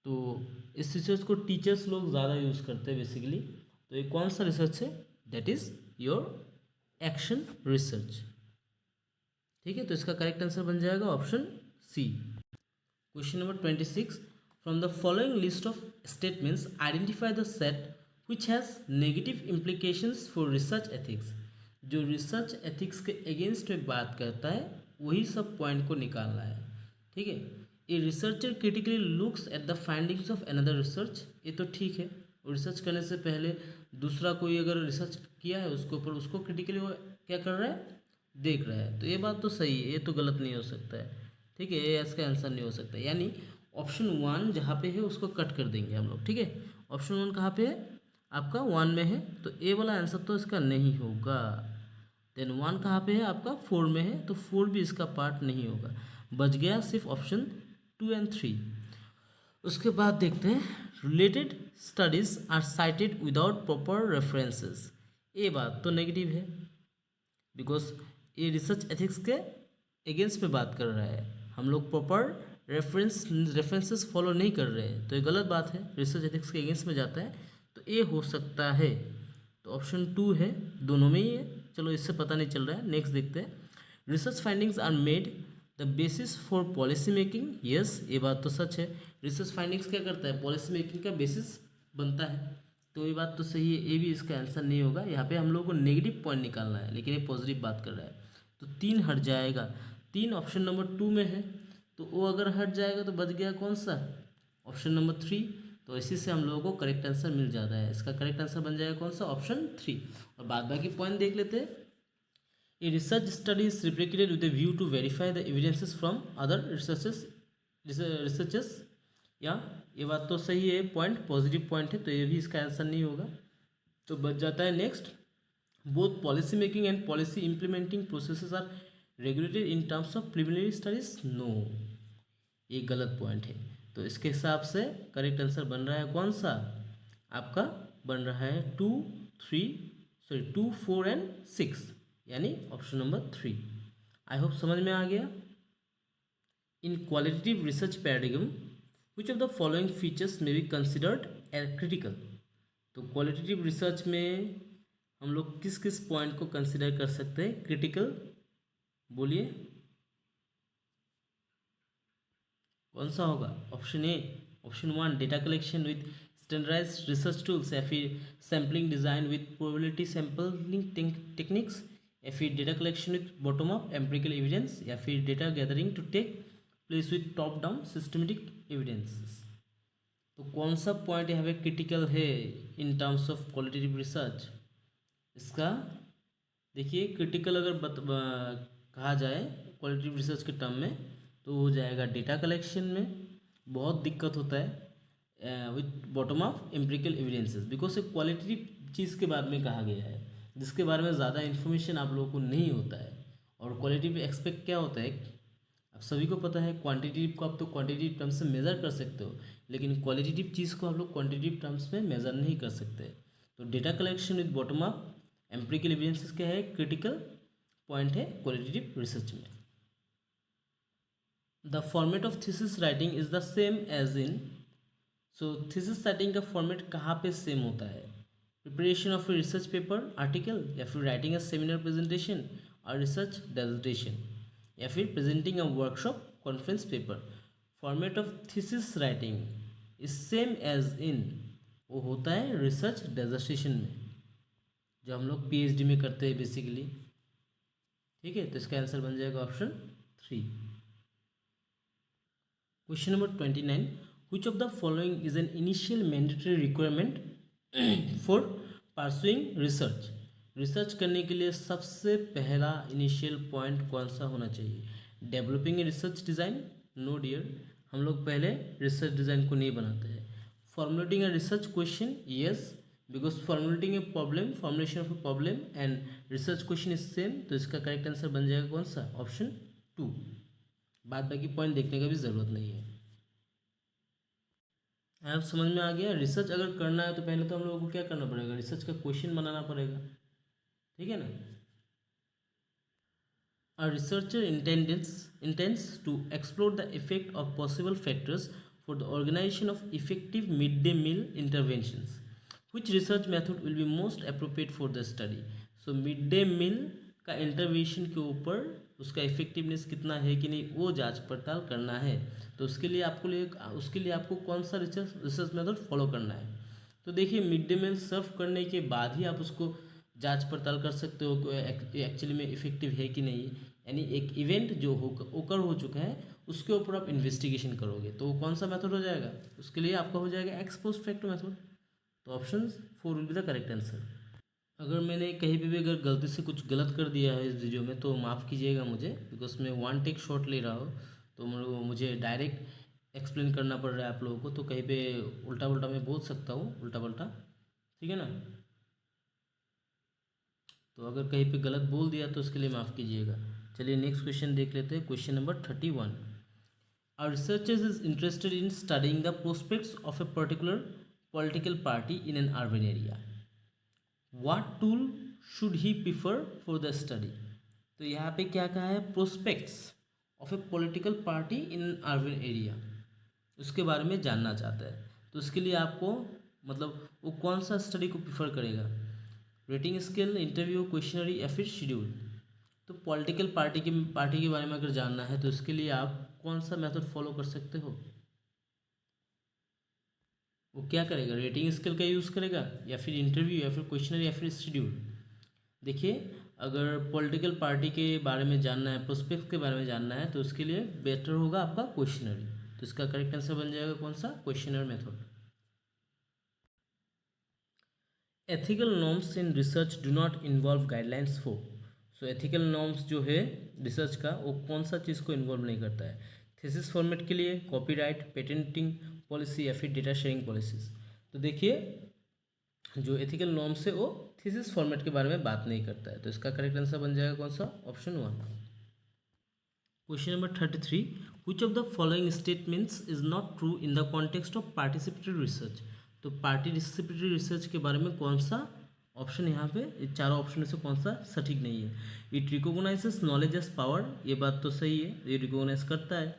तो इस रिसर्च को टीचर्स लोग ज़्यादा यूज़ करते हैं बेसिकली। तो ये कौन सा रिसर्च है? That is your action research, ठीक है। तो इसका करेक्ट आंसर बन जाएगा option C. Question number 26, from the following list of statements identify the set which has negative implications for research ethics. जो रिसर्च एथिक्स के अगेंस्ट में बात करता है वही सब पॉइंट को निकालना है, ठीक है। A researcher critically looks at the findings of another research, ये तो ठीक है। रिसर्च करने से पहले दूसरा कोई अगर रिसर्च किया है उसके ऊपर, उसको क्रिटिकली वो क्या कर रहा है, देख रहा है। तो ये बात तो सही है, ये तो गलत नहीं हो सकता है, ठीक है। ये इसका आंसर नहीं हो सकता, यानी ऑप्शन 1 जहाँ पे है उसको कट कर देंगे हम लोग, ठीक है। ऑप्शन 1 कहाँ पे है? आपका 1 में है, तो ए वाला आंसर तो इसका नहीं होगा। देन 1 कहाँ पे है? आपका 4 में है, तो 4 भी इसका पार्ट नहीं होगा। बच गया सिर्फ ऑप्शन 2 एंड 3। उसके बाद देखते हैं, related studies are cited without proper references. ये बात तो नेगेटिव है, बिकॉज ये रिसर्च एथिक्स के अगेंस्ट में बात कर रहा है। हम लोग प्रॉपर रेफरेंसेस फॉलो नहीं कर रहे हैं, तो ये गलत बात है, रिसर्च एथिक्स के अगेंस्ट में जाता है। तो ये हो सकता है, तो ऑप्शन 2 है, दोनों में ही है। चलो इससे पता नहीं चल रहा है, नेक्स्ट देखते हैं। Research findings are made the basis for policy making, yes, ये बात तो सच है। रिसर्च फाइंडिंग्स क्या करता है? पॉलिसी मेकिंग का बेसिस बनता है, तो ये बात तो सही है। ये भी इसका आंसर नहीं होगा। यहाँ पे हम लोग को नेगेटिव पॉइंट निकालना है, लेकिन ये पॉजिटिव बात कर रहा है, तो 3 हट जाएगा। 3 ऑप्शन नंबर 2 में है, तो वो अगर हट जाएगा तो बच गया कौन सा? Option number 3। तो इसी से हम लोगों को करेक्ट आंसर मिल जाता है। इसका करेक्ट आंसर बन जाएगा कौन सा? ऑप्शन 3। और बाद बाकी पॉइंट देख लेते हैं। A research study is replicated with a view to verify the evidences from other researches, या ये बात तो सही है, पॉइंट पॉजिटिव पॉइंट है, तो ये भी इसका आंसर नहीं होगा। तो बच जाता है next, both policy making and policy implementing processes are regulated in terms of preliminary studies, no, ये गलत पॉइंट है। तो इसके हिसाब से करेक्ट आंसर बन रहा है कौन सा? आपका बन रहा है 2, 4 एंड 6, यानी ऑप्शन नंबर 3। आई होप समझ में आ गया। इन qualitative research paradigm which of the following features में बी कंसिडर्ड एज क्रिटिकल। तो क्वालिटेटिव रिसर्च में हम लोग किस किस पॉइंट को कंसिडर कर सकते हैं क्रिटिकल? बोलिए कौन सा होगा? Option A, option 1 data collection with standardized research tools, या फिर sampling design with probability sampling techniques, या फिर data collection with bottom up empirical evidence, या फिर data gathering to take place with top down systematic evidences. तो कौन सा पॉइंट यहाँ पे क्रिटिकल है in terms of qualitative research? इसका देखिए क्रिटिकल अगर कहा जाए क्वालिटेटिव रिसर्च के टर्म में तो हो जाएगा डेटा कलेक्शन में बहुत दिक्कत होता है with bottom of empirical evidences, because एक क्वालिटेटिव चीज़ के बारे में कहा गया है जिसके बारे में ज़्यादा इन्फॉर्मेशन आप लोगों को नहीं होता है। और क्वालिटेटिव एक्सपेक्ट क्या होता है, आप सभी को पता है क्वांटिटेटिव को आप तो क्वांटिटेटिव टर्म्स से मेज़र कर सकते हो, लेकिन क्वालिटेटिव चीज़ को आप लोग क्वांटिटेटिव टर्म्स में मेज़र नहीं कर सकते। तो data collection with bottom up empirical evidences क्या है, क्रिटिकल पॉइंट है क्वालिटेटिव रिसर्च में। The format of thesis writing is the same as in, so thesis writing का फॉर्मेट कहाँ पे सेम होता है, preparation of a research paper article, या फिर राइटिंग अ सेमिनार प्रेजेंटेशन और रिसर्च डेजर्टेशन, या फिर presenting a workshop conference paper. Format of thesis writing is same as in, वो होता है रिसर्च डेजर्टेशन में जो हम लोग पीएचडी में करते हैं बेसिकली। ठीक है, तो इसका आंसर बन जाएगा option 3। Question number 29, which of the following is an initial mandatory requirement for pursuing research? Research करने के लिए सबसे पहला इनिशियल पॉइंट कौन सा होना चाहिए? Developing a research design? No dear, हम लोग पहले रिसर्च डिज़ाइन को नहीं बनाते हैं। Formulating a research question? Yes, because formulating a problem, formulation of a problem and research question is same, तो इसका करेक्ट आंसर बन जाएगा कौन सा, ऑप्शन 2। बाद बाकी पॉइंट देखने का भी ज़रूरत नहीं है। आप समझ में आ गया? रिसर्च अगर करना है तो पहले तो हम लोगों को क्या करना पड़ेगा, रिसर्च का क्वेश्चन बनाना पड़ेगा, ठीक है ना। A researcher intends to explore the effect of possible factors for the organization of effective midday meal interventions. Which research method will be most appropriate for the study? So midday meal का इंटरवेंशन के ऊपर उसका इफेक्टिवनेस कितना है कि नहीं वो जांच पड़ताल करना है। तो उसके लिए आपको कौन सा रिसर्च मेथड फॉलो करना है? तो देखिए मिड डे मील सर्व करने के बाद ही आप उसको जांच पड़ताल कर सकते हो कि एक्चुअली में इफेक्टिव है कि नहीं। यानी एक इवेंट जो ओकर हो चुका है उसके ऊपर आप इन्वेस्टिगेशन करोगे, तो वो कौन सा मेथड हो जाएगा? उसके लिए आपका हो जाएगा एक्स पोस्ट फैक्टो मेथड। तो option 4 will be the correct answer. अगर मैंने कहीं पे भी अगर गलती से कुछ गलत कर दिया है इस वीडियो में तो माफ़ कीजिएगा मुझे, बिकॉज मैं वन टेक शॉट ले रहा हूँ तो मुझे डायरेक्ट एक्सप्लेन करना पड़ रहा है आप लोगों को, तो कहीं पे उल्टा पुल्टा मैं बोल सकता हूँ, उल्टा पुल्टा, ठीक है ना। तो अगर कहीं पे गलत बोल दिया तो उसके लिए माफ़ कीजिएगा। चलिए नेक्स्ट क्वेश्चन देख लेते हैं। Question number 31, our researchers is interested in studying the prospects of a particular political party in an urban area, what tool should he prefer for the study? तो यहाँ पे क्या कहा है, prospects of a political party in urban area, उसके बारे में जानना चाहता है। तो उसके लिए आपको मतलब वो कौन सा स्टडी को प्रिफर करेगा, रेटिंग स्केल, इंटरव्यू, क्वेश्चनरी या फिर शेड्यूल? तो पॉलिटिकल पार्टी के बारे में अगर जानना है तो उसके लिए आप कौन सा मेथड फॉलो कर सकते हो? वो क्या करेगा, रेटिंग स्केल का यूज़ करेगा या फिर इंटरव्यू या फिर क्वेश्चनरी या फिर शेड्यूल? देखिए अगर पॉलिटिकल पार्टी के बारे में जानना है, प्रोस्पेक्ट के बारे में जानना है तो उसके लिए बेटर होगा आपका क्वेश्चनरी। तो इसका करेक्ट आंसर बन जाएगा कौन सा, questionnaire method. Ethical norms in research do not involve guidelines for, so ethical norms जो है रिसर्च का वो कौन सा चीज़ को इन्वॉल्व नहीं करता है? थीसिस फॉर्मेट के लिए, कॉपीराइट, पेटेंटिंग पॉलिसी या फिर डेटा शेयरिंग पॉलिसीज? तो देखिए जो एथिकल नॉर्म्स है वो थीसिस फॉर्मेट के बारे में बात नहीं करता है, तो इसका करेक्ट आंसर बन जाएगा कौन सा, option 1। Question number 33, which of the following statements is not true in the context of participatory research? तो पार्टिसिपेटरी रिसर्च के बारे में कौन सा ऑप्शन यहाँ पे चारों ऑप्शन में से कौन सा सटीक नहीं है? It recognizes knowledge as power, ये बात तो सही है, ये रिकॉग्नाइज करता है,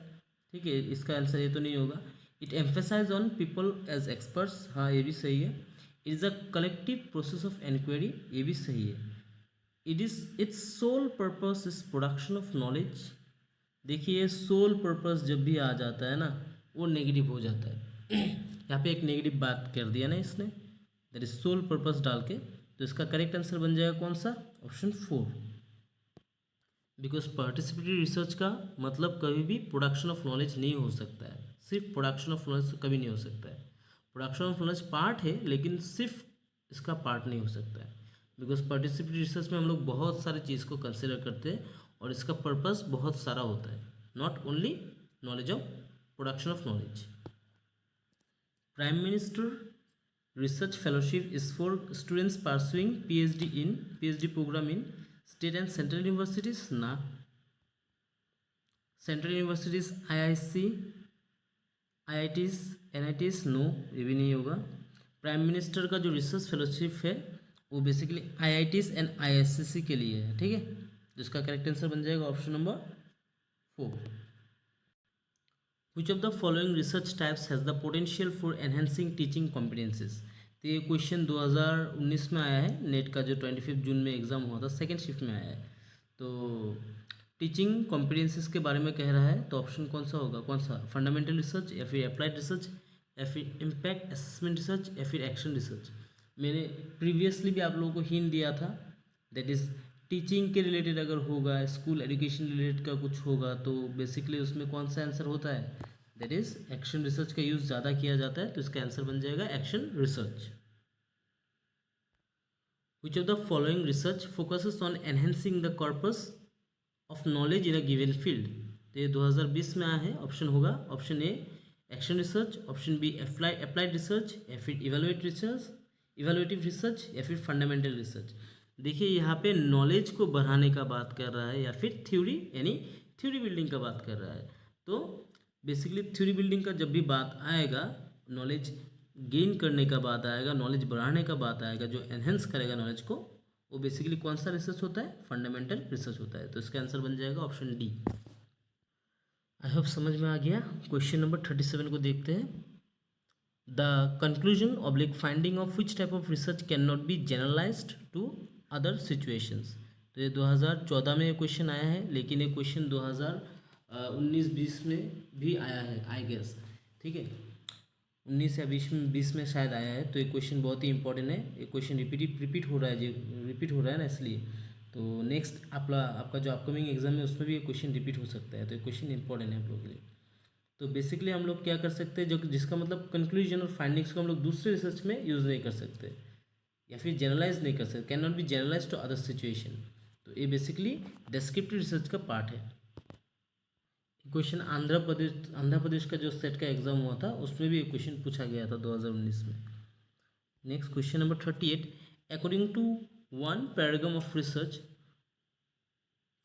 ठीक है, इसका आंसर ये तो नहीं होगा। It emphasize on people as experts, हाँ ये भी सही है। It is a collective process of enquiry, ये भी सही है। Its sole purpose is production of knowledge, देखिए सोल पर्पस जब भी आ जाता है ना वो नेगेटिव हो जाता है यहाँ पे एक नेगेटिव बात कर दिया ना इसने, दैट इज सोल पर्पस डाल के, तो इसका करेक्ट आंसर बन जाएगा कौन सा, ऑप्शन 4। बिकॉज पार्टिसिपेटरी रिसर्च का मतलब कभी भी प्रोडक्शन ऑफ नॉलेज नहीं हो सकता है, सिर्फ प्रोडक्शन ऑफ नॉलेज तो कभी नहीं हो सकता है। प्रोडक्शन ऑफ नॉलेज पार्ट है लेकिन सिर्फ इसका पार्ट नहीं हो सकता है, बिकॉज पार्टिसिपेटरी रिसर्च में हम लोग बहुत सारी चीज़ को कंसिडर करते हैं और इसका पर्पस बहुत सारा होता है, not only knowledge of production of knowledge. Prime minister research fellowship is for students pursuing PhD program in state and central universities ना, central universities IIC IITs NITs no, ये भी नहीं होगा। प्राइम मिनिस्टर का जो रिसर्च फेलोशिप है वो बेसिकली IITs एंड ISCC के लिए है, ठीक है, जिसका करेक्ट आंसर बन जाएगा option number 4। Which of the following research types has the potential for enhancing teaching competencies? तो ये क्वेश्चन 2019 में आया है, नेट का जो 25 जून में एग्ज़ाम हुआ था, सेकेंड शिफ्ट में आया है। तो टीचिंग कॉम्पिटेंसीज के बारे में कह रहा है, तो ऑप्शन कौन सा होगा, कौन सा, फंडामेंटल रिसर्च या फिर अप्लाइड रिसर्च या फिर इम्पैक्ट असेसमेंट रिसर्च या फिर एक्शन रिसर्च। मैंने प्रीवियसली भी आप लोगों को हिंट दिया था, दैट इज़ टीचिंग के रिलेटेड अगर होगा, स्कूल एजुकेशन रिलेटेड का कुछ होगा, तो बेसिकली उसमें कौन सा आंसर होता है, दैट इज़ एक्शन रिसर्च का यूज़ ज़्यादा किया जाता है, तो इसका आंसर बन जाएगा action research. Which of the following research focuses on enhancing the corpus of knowledge in a given field. तो ये 2020 में आया है, ऑप्शन होगा option a action research, option be applied research या फिर इवेलुएटिव रिसर्च या फिर फंडामेंटल रिसर्च। देखिए यहाँ पे नॉलेज को बढ़ाने का बात कर रहा है या फिर थ्योरी यानी थ्योरी बिल्डिंग का बात कर रहा है। तो बेसिकली थ्योरी बिल्डिंग का जब भी बात आएगा, नॉलेज गेन करने का बात आएगा, नॉलेज बढ़ाने का बात आएगा, जो एनहेंस करेगा नॉलेज को, वो बेसिकली कौन सा रिसर्च होता है, फंडामेंटल रिसर्च होता है। तो इसका आंसर बन जाएगा ऑप्शन डी। आई होप समझ में आ गया। क्वेश्चन नंबर 37 को देखते हैं। The conclusion oblique finding of which type of research can not be generalized to other situations. तो ये 2014 में ये क्वेश्चन आया है, लेकिन ये क्वेश्चन 2019-20 में भी आया है आई गेस, ठीक है, 19 या 20 में शायद आया है। तो ये क्वेश्चन बहुत ही इंपॉर्टेंट है, ये क्वेश्चन रिपीट हो रहा है ना, इसलिए तो नेक्स्ट आपका जो अपकमिंग एग्जाम है उसमें भी ये क्वेश्चन रिपीट हो सकता है, तो ये क्वेश्चन इंपॉर्टेंट है आप लोगों के लिए। तो बेसिकली हम लोग क्या कर सकते हैं, जो जिसका मतलब कंक्लूजन और फाइंडिंग्स को हम लोग दूसरे रिसर्च में यूज़ नहीं कर सकते या फिर जनरलाइज नहीं कर सकते, can not be generalise to other situation. तो ये बेसिकली डेस्क्रिप्टिव रिसर्च का पार्ट है। क्वेश्चन आंध्र प्रदेश का जो सेट का एग्जाम हुआ था उसमें भी एक क्वेश्चन पूछा गया था 2019 में। Next question number 38, according to one paradigm of research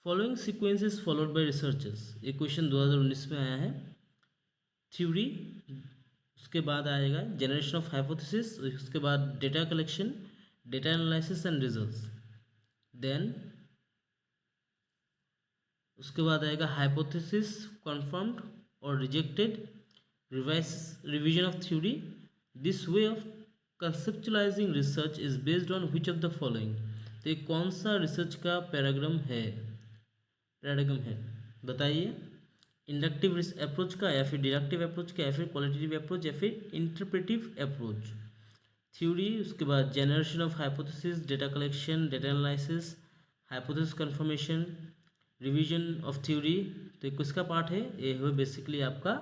following sequence is followed by researchers. ये क्वेश्चन 2019 में आया है। थ्योरी, उसके बाद आएगा जनरेशन ऑफ हाइपोथेसिस, उसके बाद data collection, data analysis and results, then उसके बाद आएगा हाइपोथेसिस कंफर्म्ड और rejected, revision of theory. This way of conceptualising research is based on which of the following. तो ये कौन सा रिसर्च का पैराग्राम है बताइए, इंडक्टिव अप्रोच का या फिर डिडक्टिव अप्रोच का या फिर क्वालिटेटिव अप्रोच या फिर इंटरप्रेटिव अप्रोच। थ्योरी, उसके बाद generation of hypothesis, data collection, data analysis, hypothesis confirmation, revision of theory. तो ये किसका पार्ट है, ये है बेसिकली आपका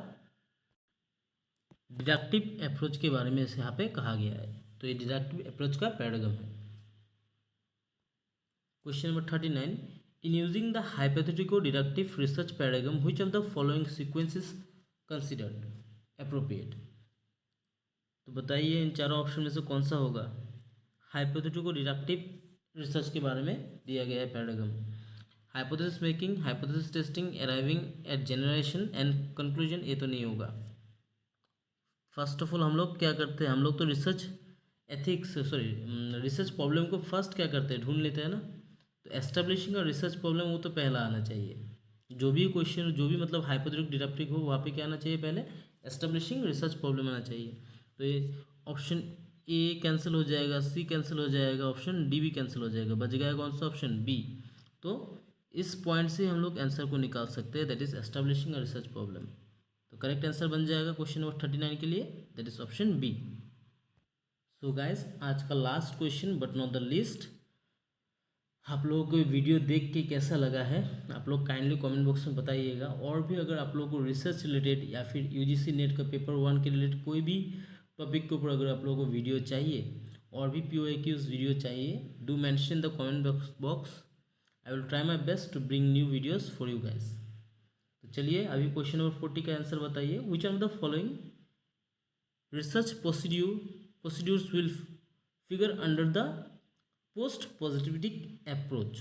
डिडक्टिव अप्रोच के बारे में यहाँ पे कहा गया है। तो ये डिडक्टिव अप्रोच का पैराग्राम है। Question number 39, in using the hypothetico deductive research paradigm which of the following sequence is considered appropriate. तो बताइए इन चारों ऑप्शन में से कौन सा होगा। हाइपोथेटिको डिडक्टिव रिसर्च के बारे में दिया गया है paradigm. Hypothesis making, hypothesis testing, arriving at generation and conclusion, ये तो नहीं होगा। फर्स्ट ऑफ ऑल हम लोग क्या करते हैं, हम लोग तो रिसर्च प्रॉब्लम को फर्स्ट क्या करते हैं, ढूंढ लेते हैं ना। तो एस्टेब्लिशिंग और रिसर्च प्रॉब्लम वो तो पहला आना चाहिए। जो भी क्वेश्चन, जो भी मतलब हाइपोथेटिक डिडक्टिव हो, वहाँ पे क्या आना चाहिए, पहले एस्टेब्लिशिंग रिसर्च प्रॉब्लम आना चाहिए। तो ये ऑप्शन ए कैंसिल हो जाएगा, सी कैंसिल हो जाएगा, ऑप्शन डी भी कैंसिल हो जाएगा, बच गया कौन सा, ऑप्शन बी। तो इस पॉइंट से हम लोग आंसर को निकाल सकते हैं, that is establishing a research problem. तो करेक्ट आंसर बन जाएगा क्वेश्चन नंबर 39 के लिए, that is option B. So guys, आज का last question but not the least, आप लोगों को वीडियो देख के कैसा लगा है आप लोग काइंडली कमेंट बॉक्स में बताइएगा। और भी अगर आप लोगों को रिसर्च रिलेटेड या फिर यूजीसी नेट का पेपर 1 के रिलेटेड कोई भी टॉपिक के ऊपर अगर आप लोगों को वीडियो चाहिए और भी POAQs वीडियो चाहिए, do mention the comment box. I will try my best to bring new videos for you guys. तो चलिए अभी क्वेश्चन नंबर 40 का आंसर बताइए। Which are the following research procedures will figure under the post positivistic approach.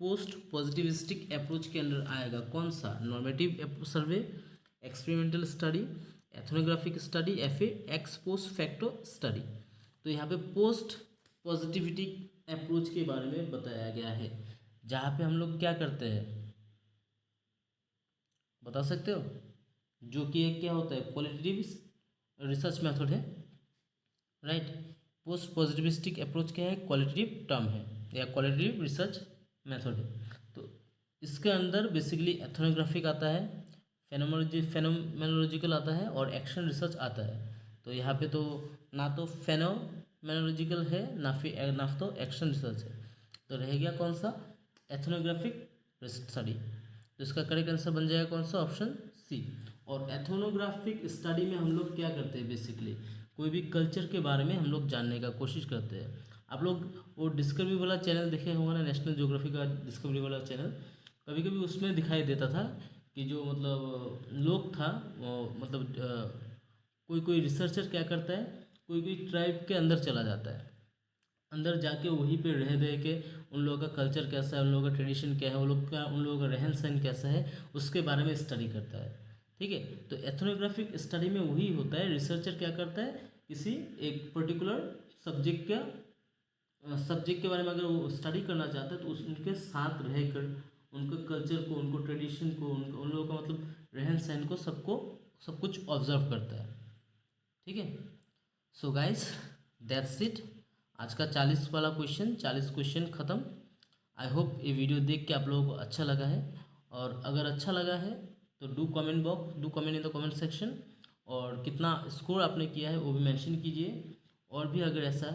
Post positivistic approach के अंदर आएगा कौन सा? Normative survey, experimental study, ethnographic study या फिर एक्स पोस्ट फैक्टो स्टडी। तो यहाँ पे पोस्ट पॉजिटिविटी अप्रोच के बारे में बताया गया है, जहाँ पे हम लोग क्या करते हैं बता सकते हो? जो कि एक क्या होता है क्वालिटेटिव रिसर्च मेथड है, राइट। पोस्ट पॉजिटिविस्टिक अप्रोच क्या है? क्वालिटेटिव टर्म है या क्वालिटेटिव रिसर्च मेथड है। तो इसके अंदर बेसिकली एथनोग्राफिक आता है, फेनोमेनोलॉजिकल आता है और एक्शन रिसर्च आता है। तो यहाँ पे तो ना तो फेनोमेनोलॉजिकल है ना तो एक्शन रिसर्च है, तो रह गया कौन सा? Ethnographic study. तो इसका करेक्ट आंसर बन जाएगा कौन सा? Option C. और एथनोग्राफिक स्टडी में हम लोग क्या करते हैं? बेसिकली कोई भी कल्चर के बारे में हम लोग जानने का कोशिश करते हैं। आप लोग वो डिस्कवरी वाला चैनल देखे होंगे ना, नेशनल ज्योग्राफी का डिस्कवरी वाला चैनल, कभी कभी उसमें दिखाई देता था कि जो मतलब लोग था कोई कोई रिसर्चर क्या करता है, कोई कोई ट्राइब के अंदर चला जाता है, अंदर जाके वहीं पे रह दे के उन लोगों का कल्चर कैसा है, उन लोगों का ट्रेडिशन क्या है, उन लोगों का रहन सहन कैसा है, उसके बारे में स्टडी करता है। ठीक है, तो एथनोग्राफिक स्टडी में वही होता है, रिसर्चर क्या करता है, किसी एक पर्टिकुलर सब्जेक्ट के बारे में अगर वो स्टडी करना चाहता है तो उनके साथ रहकर उनके कल्चर को, उनको ट्रेडिशन को, उन लोगों का मतलब रहन सहन को सब कुछ ऑब्जर्व करता है। ठीक है, सो गाइस दैट्स इट। आज का 40 वाला क्वेश्चन, 40 क्वेश्चन ख़त्म। आई होप ये वीडियो देख के आप लोगों को अच्छा लगा है, और अगर अच्छा लगा है तो do comment in the comment section, और कितना स्कोर आपने किया है वो भी मेंशन कीजिए। और भी अगर ऐसा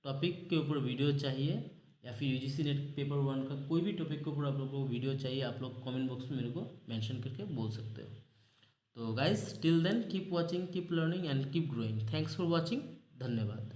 टॉपिक के ऊपर वीडियो चाहिए या फिर UGC नेट पेपर 1 का कोई भी टॉपिक के ऊपर आप लोगों को वीडियो चाहिए, आप लोग कमेंट बॉक्स में मेरे को मेंशन करके बोल सकते हो। तो guys till then keep watching, keep learning and keep growing. Thanks for watching. धन्यवाद।